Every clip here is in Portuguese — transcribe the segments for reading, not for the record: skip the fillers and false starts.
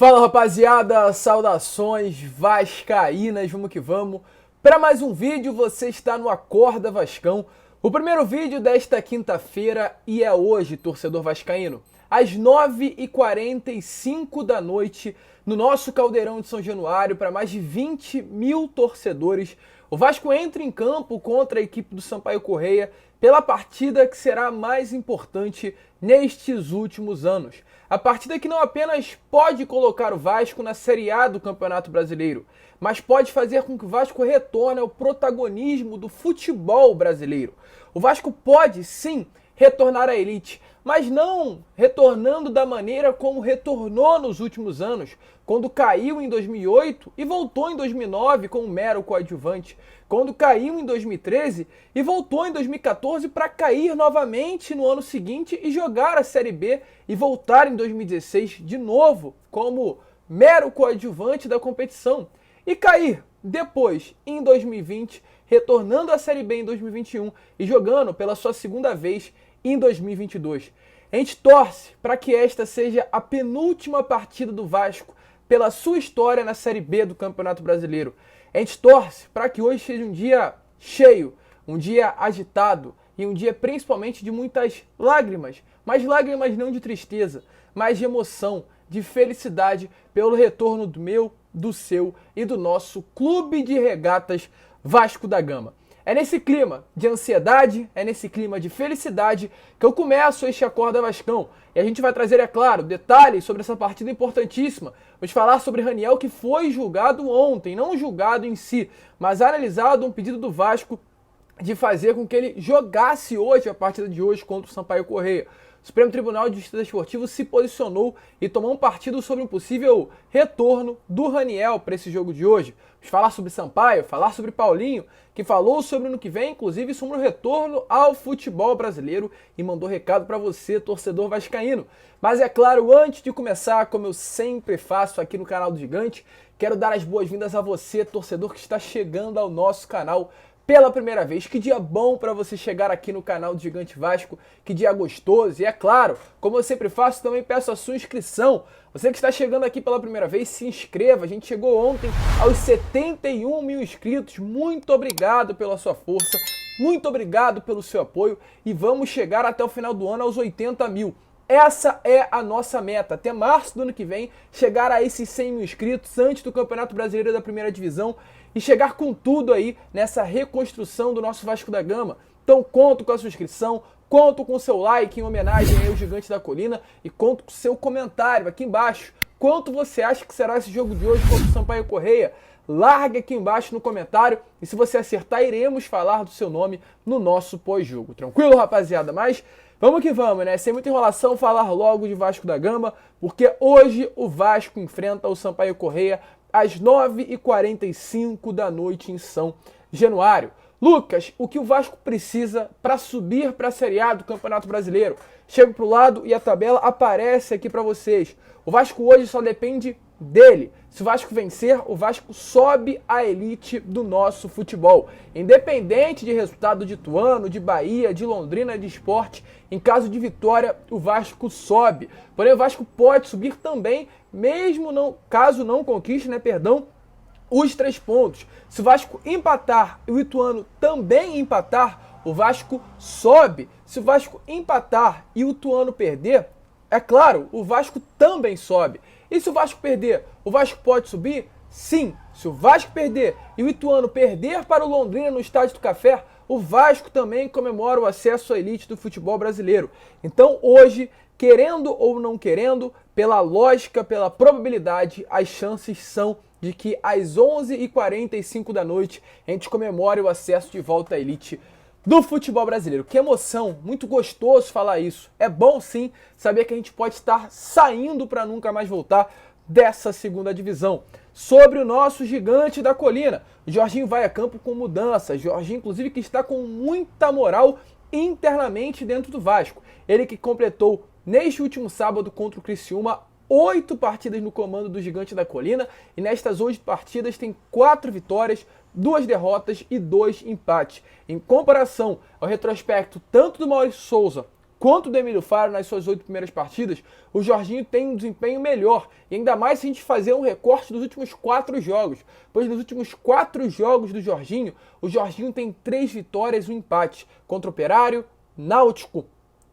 Fala rapaziada, saudações vascaínas, vamos que vamos. Para mais um vídeo, você está no Acorda Vascão, o primeiro vídeo desta quinta-feira e é hoje, torcedor vascaíno, às 9h45 da noite, no nosso Caldeirão de São Januário, para mais de 20 mil torcedores. O Vasco entra em campo contra a equipe do Sampaio Corrêa pela partida que será a mais importante nestes últimos anos. A partida que não apenas pode colocar o Vasco na Série A do Campeonato Brasileiro, mas pode fazer com que o Vasco retorne ao protagonismo do futebol brasileiro. O Vasco pode, sim, retornar à elite, mas não retornando da maneira como retornou nos últimos anos, quando caiu em 2008 e voltou em 2009 como mero coadjuvante, quando caiu em 2013 e voltou em 2014 para cair novamente no ano seguinte e jogar a Série B e voltar em 2016 de novo como mero coadjuvante da competição e cair depois em 2020, retornando à Série B em 2021 e jogando pela sua segunda vez em 2022. A gente torce para que esta seja a penúltima partida do Vasco pela sua história na Série B do Campeonato Brasileiro. A gente torce para que hoje seja um dia cheio, um dia agitado e um dia principalmente de muitas lágrimas, mas lágrimas não de tristeza, mas de emoção, de felicidade pelo retorno do meu, do seu e do nosso Clube de Regatas Vasco da Gama. É nesse clima de ansiedade, é nesse clima de felicidade que eu começo este Acorda Vascão. E a gente vai trazer, é claro, detalhes sobre essa partida importantíssima. Vamos falar sobre Raniel, que foi julgado ontem, não julgado em si, mas analisado um pedido do Vasco de fazer com que ele jogasse hoje a partida de hoje contra o Sampaio Corrêa. O Supremo Tribunal de Justiça Desportivo se posicionou e tomou um partido sobre um possível retorno do Raniel para esse jogo de hoje. Vamos falar sobre Sampaio, falar sobre Paulinho, que falou sobre o ano que vem, inclusive sobre o retorno ao futebol brasileiro e mandou recado para você, torcedor vascaíno. Mas é claro, antes de começar, como eu sempre faço aqui no canal do Gigante, quero dar as boas-vindas a você, torcedor que está chegando ao nosso canal pela primeira vez. Que dia bom para você chegar aqui no canal do Gigante Vasco, que dia gostoso. E é claro, como eu sempre faço, também peço a sua inscrição. Você que está chegando aqui pela primeira vez, se inscreva. A gente chegou ontem aos 71 mil inscritos. Muito obrigado pela sua força, muito obrigado pelo seu apoio e vamos chegar até o final do ano aos 80 mil. Essa é a nossa meta, até março do ano que vem, chegar a esses 100 mil inscritos antes do Campeonato Brasileiro da Primeira Divisão e chegar com tudo aí nessa reconstrução do nosso Vasco da Gama. Então conto com a sua inscrição, conto com o seu like em homenagem ao Gigante da Colina e conto com o seu comentário aqui embaixo. Quanto você acha que será esse jogo de hoje contra o Sampaio Corrêa? Larga aqui embaixo no comentário e se você acertar, iremos falar do seu nome no nosso pós-jogo. Tranquilo, rapaziada? Mas vamos que vamos, né? Sem muita enrolação, falar logo de Vasco da Gama, porque hoje o Vasco enfrenta o Sampaio Corrêa às 9h45 da noite em São Januário. Lucas, o que o Vasco precisa para subir para a Série A do Campeonato Brasileiro? Chego pro lado e a tabela aparece aqui para vocês. O Vasco hoje só depende dele. Se o Vasco vencer, o Vasco sobe à elite do nosso futebol. Independente de resultado de Ituano, de Bahia, de Londrina, de Sport, em caso de vitória, o Vasco sobe. Porém, o Vasco pode subir também, mesmo caso não conquiste, os 3 pontos. Se o Vasco empatar e o Ituano também empatar, o Vasco sobe. Se o Vasco empatar e o Ituano perder, é claro, o Vasco também sobe. E se o Vasco perder, o Vasco pode subir? Sim. Se o Vasco perder e o Ituano perder para o Londrina no Estádio do Café, o Vasco também comemora o acesso à elite do futebol brasileiro. Então hoje, querendo ou não querendo, pela lógica, pela probabilidade, as chances são de que às 11h45 da noite a gente comemore o acesso de volta à elite do futebol brasileiro. Que emoção, muito gostoso falar isso. É bom sim saber que a gente pode estar saindo para nunca mais voltar dessa segunda divisão. Sobre o nosso Gigante da Colina, o Jorginho vai a campo com mudança. Jorginho, inclusive, que está com muita moral internamente dentro do Vasco. Ele que completou neste último sábado contra o Criciúma 8 partidas no comando do Gigante da Colina e nestas 8 partidas tem 4 vitórias, 2 derrotas e 2 empates. Em comparação ao retrospecto tanto do Maurício Souza quanto do Emílio Faro nas suas 8 primeiras partidas, o Jorginho tem um desempenho melhor. E ainda mais se a gente fazer um recorte dos últimos 4 jogos. Pois nos últimos 4 jogos do Jorginho, o Jorginho tem 3 vitórias e um empate. Contra o Operário, Náutico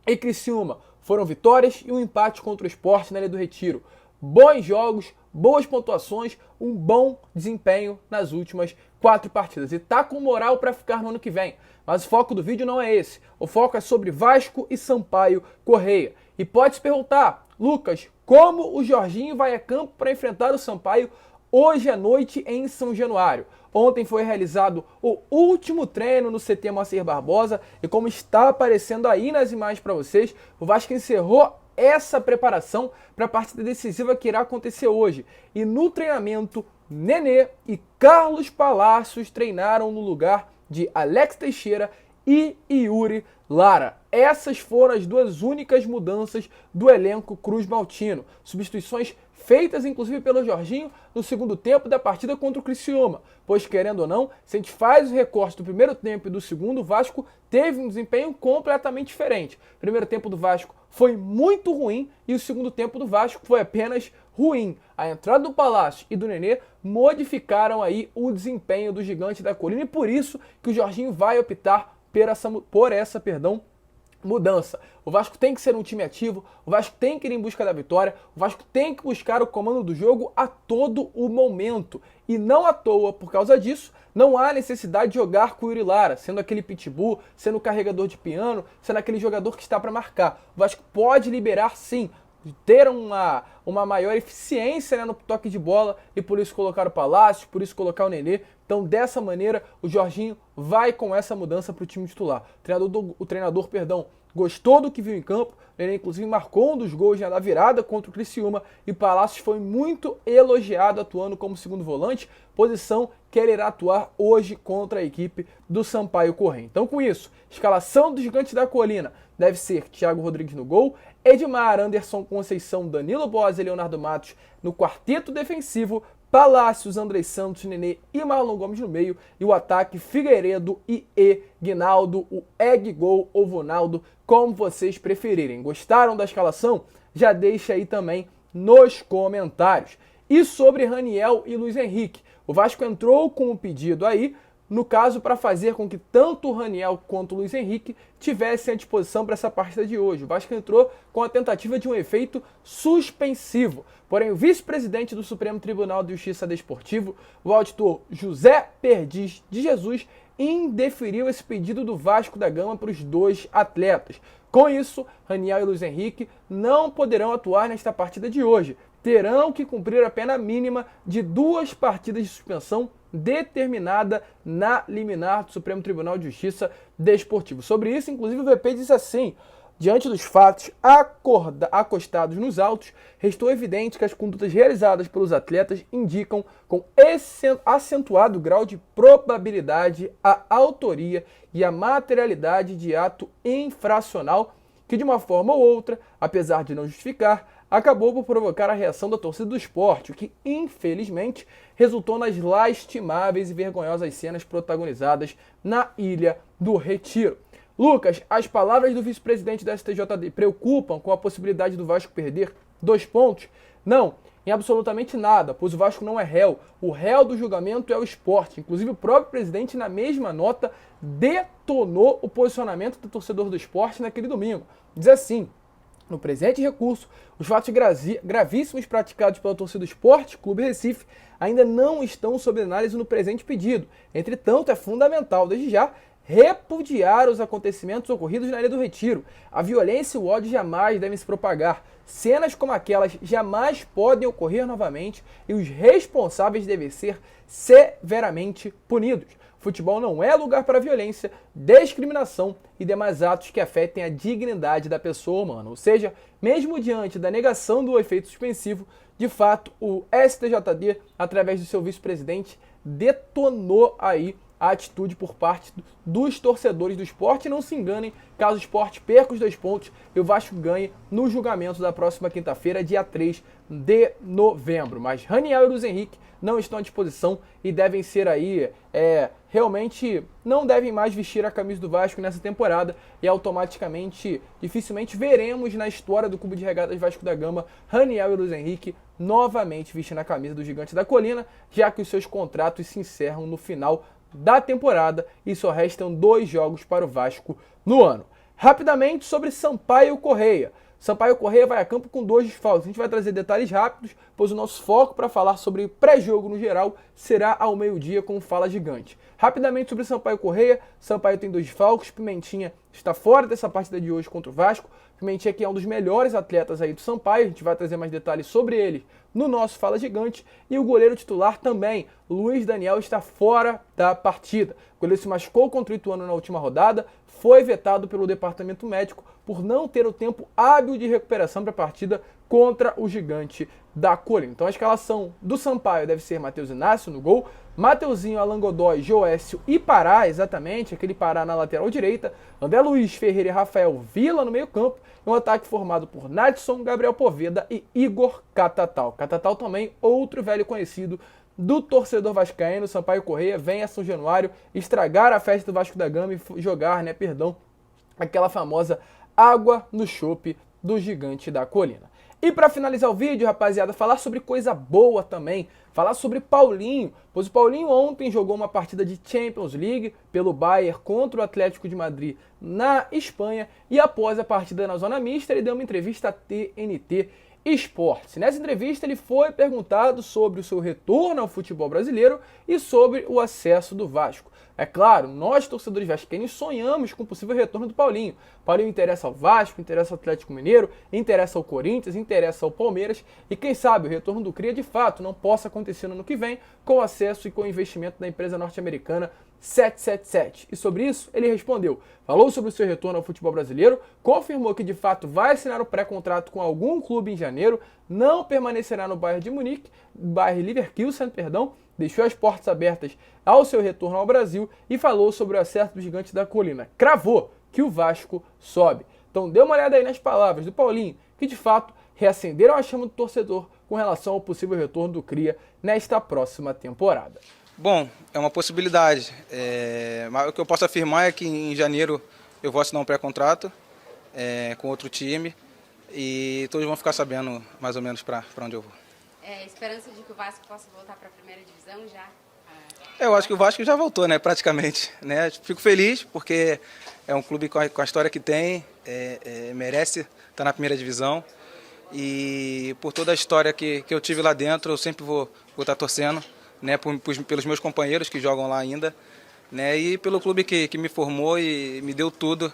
e Criciúma. Foram vitórias e um empate contra o Sport na Ilha do Retiro. Bons jogos, boas pontuações, um bom desempenho nas últimas 4 partidas. E tá com moral para ficar no ano que vem. Mas o foco do vídeo não é esse. O foco é sobre Vasco e Sampaio Corrêa. E pode se perguntar, Lucas, como o Jorginho vai a campo para enfrentar o Sampaio hoje à noite em São Januário? Ontem foi realizado o último treino no CT Moacir Barbosa e como está aparecendo aí nas imagens para vocês, o Vasco encerrou essa preparação para a partida decisiva que irá acontecer hoje. E no treinamento, Nenê e Carlos Palacios treinaram no lugar de Alex Teixeira e Yuri Lara. Essas foram as 2 únicas mudanças do elenco Cruz Maltino. Substituições feitas inclusive pelo Jorginho no segundo tempo da partida contra o Criciúma. Pois, querendo ou não, se a gente faz o recorte do primeiro tempo e do segundo, o Vasco teve um desempenho completamente diferente. O primeiro tempo do Vasco foi muito ruim e o segundo tempo do Vasco foi apenas ruim. A entrada do Palácio e do Nenê modificaram aí o desempenho do Gigante da Colina e por isso que o Jorginho vai optar por essa mudança. O Vasco tem que ser um time ativo, o Vasco tem que ir em busca da vitória, o Vasco tem que buscar o comando do jogo a todo o momento. E não à toa, por causa disso, não há necessidade de jogar com o Yuri Lara, sendo aquele pitbull, sendo o carregador de piano, sendo aquele jogador que está para marcar. O Vasco pode liberar sim, ter uma maior eficiência, né, no toque de bola e por isso colocar o Palácio, por isso colocar o Nenê. Então dessa maneira o Jorginho vai com essa mudança para o time titular. O treinador gostou do que viu em campo, ele inclusive marcou um dos gols na virada contra o Criciúma e Palácios foi muito elogiado atuando como segundo volante, posição que ele irá atuar hoje contra a equipe do Sampaio Corrêa. Então com isso, escalação do Gigante da Colina deve ser Thiago Rodrigues no gol, Edmar, Anderson Conceição, Danilo Bosa e Leonardo Matos no quarteto defensivo, Palácios, Andrei Santos, Nenê e Marlon Gomes no meio, e o ataque Figueiredo e Guinaldo, o Gol ou Vonaldo, como vocês preferirem. Gostaram da escalação? Já deixa aí também nos comentários. E sobre Raniel e Luiz Henrique, o Vasco entrou com um pedido aí, no caso para fazer com que tanto o Raniel quanto o Luiz Henrique tivessem à disposição para essa partida de hoje. O Vasco entrou com a tentativa de um efeito suspensivo. Porém, o vice-presidente do Supremo Tribunal de Justiça Desportivo, o auditor José Perdiz de Jesus, indeferiu esse pedido do Vasco da Gama para os 2 atletas. Com isso, Raniel e Luiz Henrique não poderão atuar nesta partida de hoje. Terão que cumprir a pena mínima de 2 partidas de suspensão determinada na liminar do Supremo Tribunal de Justiça Desportivo. Sobre isso, inclusive, o VP diz assim: diante dos fatos acostados nos autos, restou evidente que as condutas realizadas pelos atletas indicam com acentuado grau de probabilidade a autoria e a materialidade de ato infracional que, de uma forma ou outra, apesar de não justificar, acabou por provocar a reação da torcida do Sport, o que, infelizmente, resultou nas lastimáveis e vergonhosas cenas protagonizadas na Ilha do Retiro. Lucas, as palavras do vice-presidente da STJD preocupam com a possibilidade do Vasco perder 2 pontos? Não, em absolutamente nada, pois o Vasco não é réu. O réu do julgamento é o Sport. Inclusive, o próprio presidente, na mesma nota, detonou o posicionamento do torcedor do Sport naquele domingo. Diz assim: no presente recurso, os fatos gravíssimos praticados pela torcida do Sport Clube Recife ainda não estão sob análise no presente pedido. Entretanto, é fundamental, desde já, repudiar os acontecimentos ocorridos na Ilha do Retiro. A violência e o ódio jamais devem se propagar. Cenas como aquelas jamais podem ocorrer novamente e os responsáveis devem ser severamente punidos. Futebol não é lugar para violência, discriminação e demais atos que afetem a dignidade da pessoa humana. Ou seja, mesmo diante da negação do efeito suspensivo, de fato, o STJD, através do seu vice-presidente, detonou aí a atitude por parte dos torcedores do Sport. E não se enganem, caso o Sport perca os 2 pontos e o Vasco ganhe no julgamento da próxima quinta-feira, dia 3 de novembro. Mas Raniel e Luiz Henrique não estão à disposição e devem ser aí, realmente não devem mais vestir a camisa do Vasco nessa temporada, e automaticamente, dificilmente veremos na história do Clube de Regatas Vasco da Gama Raniel e Luiz Henrique novamente vestindo a camisa do Gigante da Colina, já que os seus contratos se encerram no final da temporada e só restam 2 jogos para o Vasco no ano. Rapidamente sobre Sampaio Corrêa. Sampaio Corrêa vai a campo com 2 desfalques. A gente vai trazer detalhes rápidos, pois o nosso foco para falar sobre pré-jogo no geral será ao meio-dia com o Fala Gigante. Rapidamente sobre Sampaio Corrêa. Sampaio tem 2 desfalques. Pimentinha está fora dessa partida de hoje contra o Vasco. Pimentinha que é um dos melhores atletas aí do Sampaio. A gente vai trazer mais detalhes sobre ele no nosso Fala Gigante. E o goleiro titular também, Luiz Daniel, está fora da partida. O goleiro se machucou contra o Ituano na última rodada, foi vetado pelo departamento médico por não ter o tempo hábil de recuperação para a partida contra o Gigante da Colina. Então a escalação do Sampaio deve ser Matheus Inácio no gol, Mateuzinho, Alan Godoy, Joécio e Pará, exatamente, aquele Pará na lateral direita, André Luiz, Ferreira e Rafael Vila no meio campo, e um ataque formado por Nadson, Gabriel Poveda e Igor Catatal. Catatal também, outro velho conhecido do torcedor vascaíno. Sampaio Corrêa vem a São Januário estragar a festa do Vasco da Gama e jogar, aquela famosa água no chope do Gigante da Colina. E para finalizar o vídeo, rapaziada, falar sobre coisa boa também, falar sobre Paulinho, pois o Paulinho ontem jogou uma partida de Champions League pelo Bayern contra o Atlético de Madrid na Espanha, e após a partida na zona mista ele deu uma entrevista à TNT Esportes. Nessa entrevista ele foi perguntado sobre o seu retorno ao futebol brasileiro e sobre o acesso do Vasco. É claro, nós torcedores vascaínos sonhamos com o possível retorno do Paulinho. Paulinho interessa ao Vasco, interessa ao Atlético Mineiro, interessa ao Corinthians, interessa ao Palmeiras, e quem sabe o retorno do Cria de fato não possa acontecer no ano que vem com o acesso e com o investimento da empresa norte-americana 777. E sobre isso ele respondeu, falou sobre o seu retorno ao futebol brasileiro, confirmou que de fato vai assinar o pré-contrato com algum clube em janeiro, não permanecerá no Bayern de Munique, Bayer Leverkusen, deixou as portas abertas ao seu retorno ao Brasil e falou sobre o acesso do Gigante da Colina. Cravou que o Vasco sobe. Então dê uma olhada aí nas palavras do Paulinho, que de fato reacenderam a chama do torcedor com relação ao possível retorno do Cria nesta próxima temporada. Bom, é uma possibilidade. Mas o que eu posso afirmar é que em janeiro eu vou assinar um pré-contrato com outro time e todos vão ficar sabendo mais ou menos para onde eu vou. Esperança de que o Vasco possa voltar para a primeira divisão já? Eu acho que o Vasco já voltou, praticamente. Fico feliz porque é um clube com a história que tem, merece estar na primeira divisão. E por toda a história que eu tive lá dentro, eu sempre vou estar torcendo, pelos meus companheiros que jogam lá ainda, e pelo clube que me formou e me deu tudo.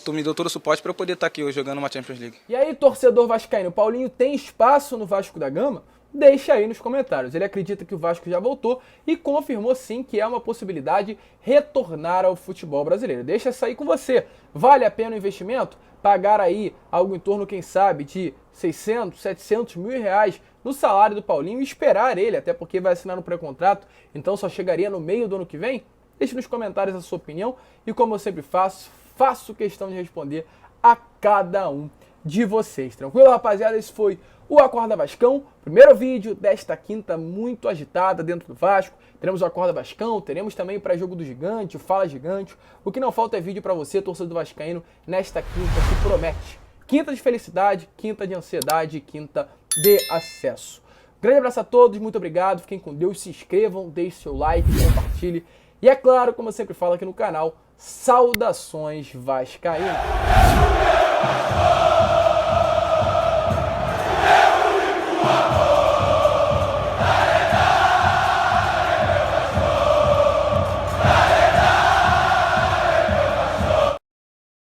Tu me deu todo o suporte para eu poder estar aqui hoje jogando uma Champions League. E aí, torcedor vascaíno, Paulinho tem espaço no Vasco da Gama? Deixa aí nos comentários. Ele acredita que o Vasco já voltou e confirmou sim que é uma possibilidade retornar ao futebol brasileiro. Deixa sair com você. Vale a pena o investimento? Pagar aí algo em torno, quem sabe, de 600, 700 mil reais no salário do Paulinho e esperar ele, até porque vai assinar no pré-contrato, então só chegaria no meio do ano que vem? Deixe nos comentários a sua opinião e, como eu sempre faço questão de responder a cada um de vocês. Tranquilo, rapaziada? Esse foi o Acorda Vascão, primeiro vídeo desta quinta muito agitada dentro do Vasco. Teremos o Acorda Vascão, teremos também o pré-jogo do Gigante, o Fala Gigante. O que não falta é vídeo para você, torcedor vascaíno, nesta quinta que promete. Quinta de felicidade, quinta de ansiedade, quinta de acesso. Grande abraço a todos, muito obrigado, fiquem com Deus, se inscrevam, deixe seu like, compartilhe. E é claro, como eu sempre falo aqui no canal, saudações vascaínas!